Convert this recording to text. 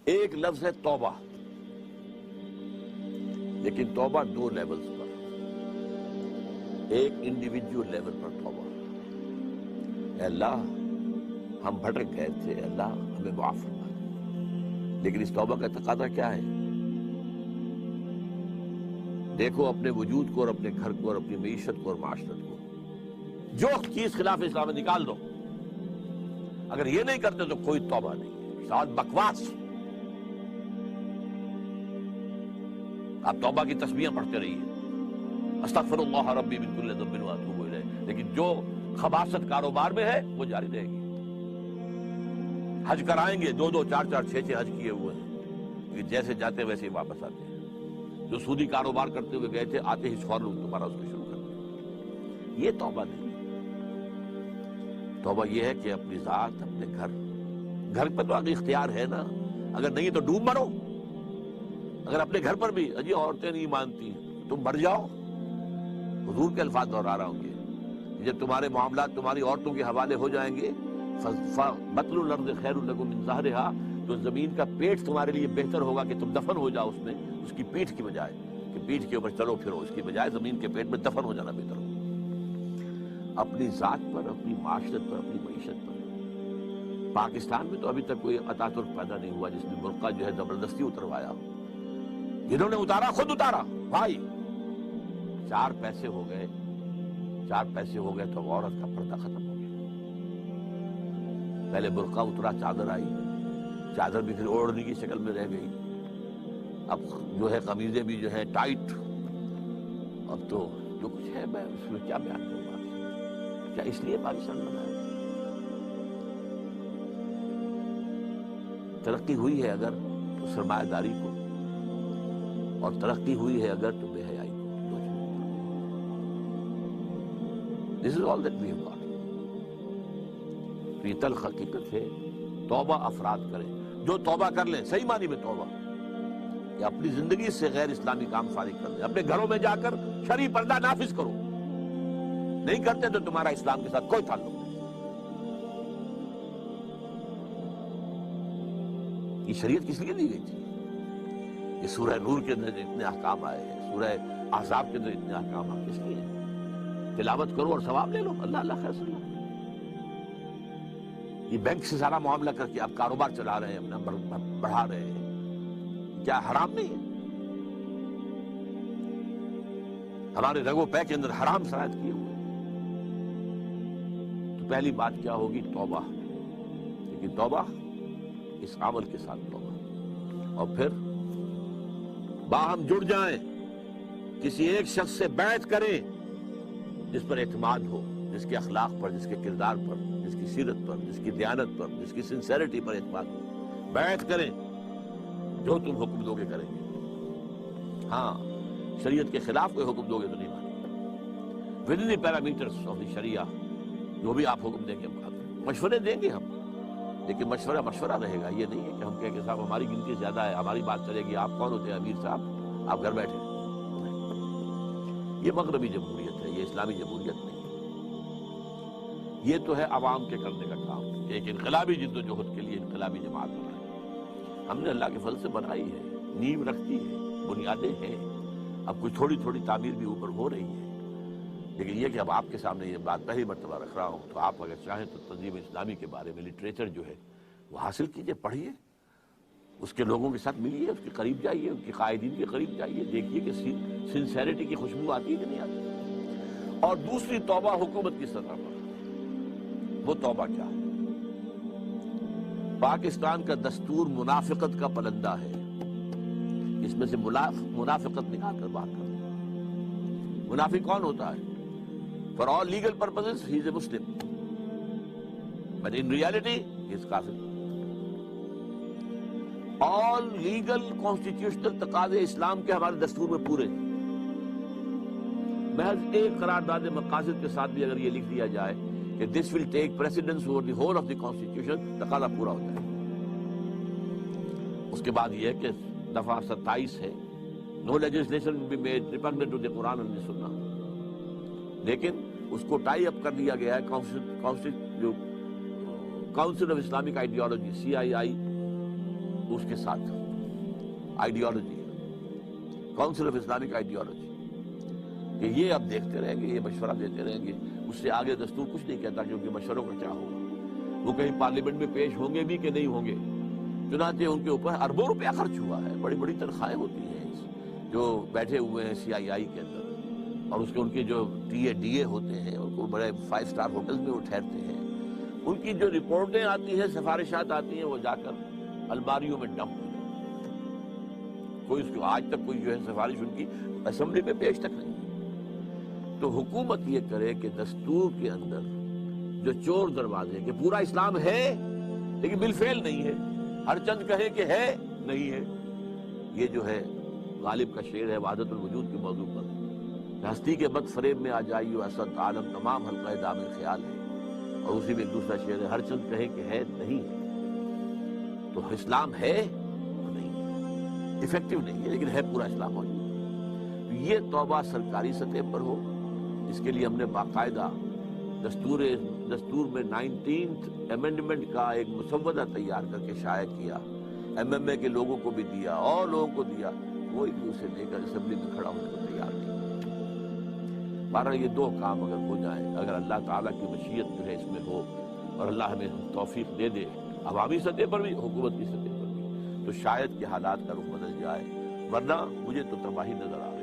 ایک لفظ ہے توبہ، لیکن توبہ دو لیولز پر، ایک انڈیویجول لیول پر توبہ، اے اللہ ہم بھٹک گئے تھے، اللہ ہمیں معاف فرما دے۔ لیکن اس توبہ کا تقاضا کیا ہے؟ دیکھو اپنے وجود کو اور اپنے گھر کو اور اپنی معیشت کو اور معاشرت کو، جو چیز خلاف اسلام ہے نکال دو۔ اگر یہ نہیں کرتے تو کوئی توبہ نہیں ہے، ساتھ بکواس۔ آپ توبہ کی تسبیحیں پڑھتے رہیے، استغفر اللہ ربی من کل ذنب واتوب الیہ، لیکن جو خباثت کاروبار میں ہے وہ جاری رہے گی۔ حج کرائیں گے، دو چار چھ حج کیے ہوئے ہیں، جیسے جاتے ویسے ہی واپس آتے ہیں۔ جو سودی کاروبار کرتے ہوئے گئے تھے، آتے ہی فوراً دوبارہ اس کو شروع کر دیں۔ یہ توبہ نہیں۔ توبہ یہ ہے کہ اپنی ذات، اپنے گھر پہ تو آگے اختیار ہے نا، اگر نہیں تو ڈوب مرو۔ اگر اپنے گھر پر بھی اجی عورتیں نہیں مانتی تم مر جاؤ، حضور کے الفاظ دہرا رہا ہوں گے، جب تمہارے معاملات تمہاری عورتوں کے حوالے ہو جائیں گے، بطن الارض خیر لکم من ظہرہا، تو زمین کا پیٹ تمہارے لیے بہتر ہوگا کہ تم دفن ہو جاؤ اس میں، اس کی پیٹھ کی بجائے کہ پیٹھ کے اوپر چلو پھرو، اس کی بجائے زمین کے پیٹ میں دفن ہو جانا بہتر ہوگا۔ اپنی ذات پر، اپنی معاشرت پر، اپنی معیشت پر۔ پاکستان میں تو ابھی تک کوئی اتا ترک پیدا نہیں ہوا جس نے برقع جو ہے زبردستی اتروایا ہو۔ جنہوں نے اتارا خود اتارا بھائی، چار پیسے ہو گئے تو عورت کا پردہ ختم ہو گیا۔ پہلے برقع اترا، چادر آئی، چادر بھی پھر اوڑھنے کی شکل میں رہ گئی، اب جو ہے قمیضیں بھی جو ہے ٹائٹ۔ اب تو جو کچھ ہے میں اس میں کیا بیان کروں آپ سے؟ کیا اس لیے پاکستان بنایا؟ ترقی ہوئی ہے اگر تو سرمایہ داری کو، اور ترقی ہوئی ہے اگر تو بے حیائی کو۔ This is all that we have got۔ تو یہ تلخ حقیقت ہے۔ توبہ افراد کریں، جو توبہ کر لیں، صحیح معنی میں توبہ، کہ اپنی زندگی سے غیر اسلامی کام فارغ کر دیں، اپنے گھروں میں جا کر شرعی پردہ نافذ کرو۔ نہیں کرتے تو تمہارا اسلام کے ساتھ کوئی تعلق نہیں۔ یہ شریعت کس لیے دی گئی تھی؟ یہ سورہ نور کے اندر اتنے احکام آئے ہیں، سورہ احزاب کے اندر اتنے احکام آئے، کس لیے؟ تلاوت کرو اور ثواب لے لو، اللہ اللہ خیر صلی اللہ۔ یہ بینک سے سارا معاملہ کر کے آپ کاروبار چلا رہے ہیں، اپنا بڑھا رہے ہیں، کیا حرام نہیں ہے؟ ہمارے رگو پے کے اندر حرام شرائط کیے ہوئے۔ تو پہلی بات کیا ہوگی؟ توبہ۔ لیکن توبہ اس عمل کے ساتھ توبہ، اور پھر باہم جڑ جائیں، کسی ایک شخص سے بیعت کریں جس پر اعتماد ہو، جس کے اخلاق پر، جس کے کردار پر، جس کی سیرت پر، جس کی دیانت پر، جس کی سنسیریٹی پر اعتماد ہو۔ بیعت کریں، جو تم حکم دو گے کریں گے۔ ہاں، شریعت کے خلاف کوئی حکم دو گے تو نہیں مانیں گے۔ With in the parameters of the شریعہ جو بھی آپ حکم دیں گے، مشورے دیں گے ہم، لیکن مشورہ رہے گا۔ یہ نہیں ہے کہ ہم کہیں کہ صاحب ہماری گنتی زیادہ ہے، ہماری بات چلے گی، آپ کون ہوتے ہیں امیر صاحب، آپ گھر بیٹھے۔ یہ مغربی جمہوریت ہے، یہ اسلامی جمہوریت نہیں۔ یہ تو ہے عوام کے کرنے کا کام، کہ ایک انقلابی جد و جہد کے لیے انقلابی جماعت بنائی۔ ہم نے اللہ کے فضل سے بنائی ہے، نیو رکھتی ہے، بنیادیں ہیں، اب کچھ تھوڑی تھوڑی تعمیر بھی اوپر ہو رہی ہے۔ لیکن یہ کہ اب آپ کے سامنے یہ بات پہلی مرتبہ رکھ رہا ہوں، تو آپ اگر چاہیں تو تنظیم اسلامی کے بارے میں لٹریچر جو ہے وہ حاصل کیجئے، پڑھیے، اس کے لوگوں کے ساتھ ملیے، اس کے قریب جائیے، ان کے قائدین کے قریب جائیے، دیکھیے کہ سنسیریٹی کی خوشبو آتی ہے کہ نہیں آتی۔ اور دوسری توبہ حکومت کی سطح پر، وہ توبہ کیا ہے؟ پاکستان کا دستور منافقت کا پلندہ ہے، اس میں سے منافقت نکال کر باہر کر دیں۔ منافق کون ہوتا ہے؟ For all legal purposes he is a Muslim, but in reality he is kafir۔ all legal constitutional تقاضے اسلام کے ہمارے دستور میں پورے ہیں۔ محض ایک قرارداد مقاصد کے ساتھ بھی اگر یہ لکھ دیا جائے کہ this will take precedence over the whole of the constitution، تقاضا پورا ہوتا ہے۔ اس کے بعد یہ ہے کہ دفعہ 27 ہے، no legislation will be made repugnant to the Quran and the Sunnah، لیکن اس کو ٹائی اپ کر دیا گیا ہے council of Islamic ideology CII اس کے ساتھ ideology, council of Islamic ideology, کہ یہ اب دیکھتے رہیں گے، یہ مشورہ دیتے رہیں گے، اس سے آگے دستور کچھ نہیں کہتا، کیونکہ مشوروں کا کیا ہوگا، وہ کہیں پارلیمنٹ میں پیش ہوں گے بھی کہ نہیں ہوں گے۔ چنانچہ ان کے اوپر اربوں روپیہ خرچ ہوا ہے، بڑی بڑی تنخواہیں ہوتی ہیں جو بیٹھے ہوئے ہیں CII کے اندر، اور اس کے ان کے جو DA ہوتے ہیں، ان کو بڑے 5 اسٹار ہوٹلز میں وہ ٹھہرتے ہیں، ان کی جو رپورٹیں آتی ہیں، سفارشات آتی ہیں، وہ جا کر الماریوں میں ڈمپ ہو جاتی ہیں۔ کوئی اس کو آج تک کوئی جو ہے سفارش ان کی اسمبلی میں پیش تک نہیں ہے۔ تو حکومت یہ کرے کہ دستور کے اندر جو چور دروازے کہ پورا اسلام ہے لیکن بالفعل نہیں ہے، ہر چند کہیں کہ ہے نہیں ہے۔ یہ جو ہے غالب کا شعر ہے وحدت الوجود کے موضوع پر، ہستی کے بد فریب میں آ جائی و اسد عالم تمام حلقہ دام خیال ہے، اور اسی میں ایک دوسرا شعر ہے ہر چند کہیں کہ ہے نہیں ہے۔ تو اسلام ہے نہیں، افیکٹو نہیں ہے، لیکن ہے پورا اسلام موجود ہے۔ تو یہ توبہ سرکاری سطح پر ہو، اس کے لیے ہم نے باقاعدہ دستور میں 19th امینڈمنٹ کا ایک مسودہ تیار کر کے شائع کیا، MMA کے لوگوں کو بھی دیا اور لوگوں کو دیا، کوئی بھی اسے لے کر اسمبلی میں کھڑا ہونے کو تیار نہیں۔ بہرحال یہ 2 کام اگر ہو جائیں، اگر اللہ تعالیٰ کی مشیت جو ہے اس میں ہو، اور اللہ ہمیں توفیق دے دے عوامی سطح پر بھی، حکومت کی سطح پر بھی، تو شاید کہ حالات کا رخ بدل جائے، ورنہ مجھے تو تباہی نظر آ رہی ہے۔